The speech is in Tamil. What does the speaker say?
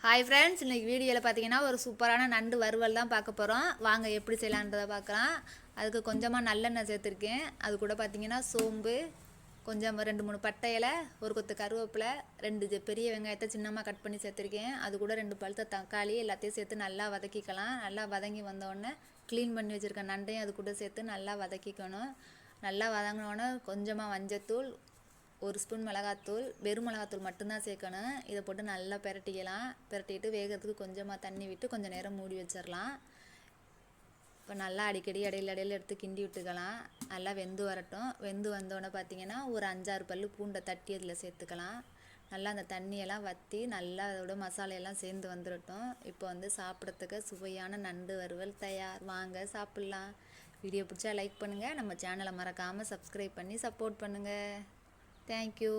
ஹாய் ஃப்ரெண்ட்ஸ், இன்றைக்கி வீடியோவில் பார்த்தீங்கன்னா ஒரு சூப்பரான நண்டு வறுவல் தான் பார்க்க போகிறோம். வாங்க எப்படி செய்யலான்றதை பார்க்கலாம். அதுக்கு கொஞ்சமாக நல்லெண்ணெய் சேர்த்துருக்கேன். அது கூட பார்த்தீங்கன்னா சோம்பு, கொஞ்சம் 2-3 பட்டை இலை, ஒரு கொத்து கருவேப்பிலை, 2 பெரிய வெங்காயத்தை சின்னமாக கட் பண்ணி சேர்த்துருக்கேன். அது கூட 2 பழுத்த தக்காளி எல்லாத்தையும் சேர்த்து நல்லா வதக்கிக்கலாம். நல்லா வதங்கி வந்தோடனே க்ளீன் பண்ணி வச்சுருக்க நண்டையும் அது கூட சேர்த்து நல்லா வதக்கிக்கணும். நல்லா வதங்கினோடனே கொஞ்சமாக மஞ்சத்தூள், 1 ஸ்பூன் மிளகாத்தூள், வெறும் மிளகாத்தூள் மட்டும்தான் சேர்க்கணும். இதை போட்டு நல்லா பிரட்டிக்கலாம். பிரட்டிட்டு வேகிறதுக்கு கொஞ்சமாக தண்ணி விட்டு கொஞ்சம் நேரம் மூடி வச்சிடலாம். இப்போ நல்லா அடிக்கடி இடையில எடுத்து கிண்டி விட்டுக்கலாம். நல்லா வெந்து வரட்டும். வெந்து வந்தோடனே பார்த்தீங்கன்னா ஒரு 5-6 பல் பூண்டை தட்டி அதில் சேர்த்துக்கலாம். நல்லா அந்த தண்ணியெல்லாம் வற்றி நல்லா அதோட மசாலையெல்லாம் சேர்ந்து வந்துடட்டும். இப்போ சாப்பிட்றதுக்கு சுவையான நண்டு வறுவல் தயார். வாங்க சாப்பிட்லாம். வீடியோ பிடிச்சா லைக் பண்ணுங்கள். நம்ம சேனலை மறக்காமல் சப்ஸ்கிரைப் பண்ணி சப்போர்ட் பண்ணுங்கள். Thank you.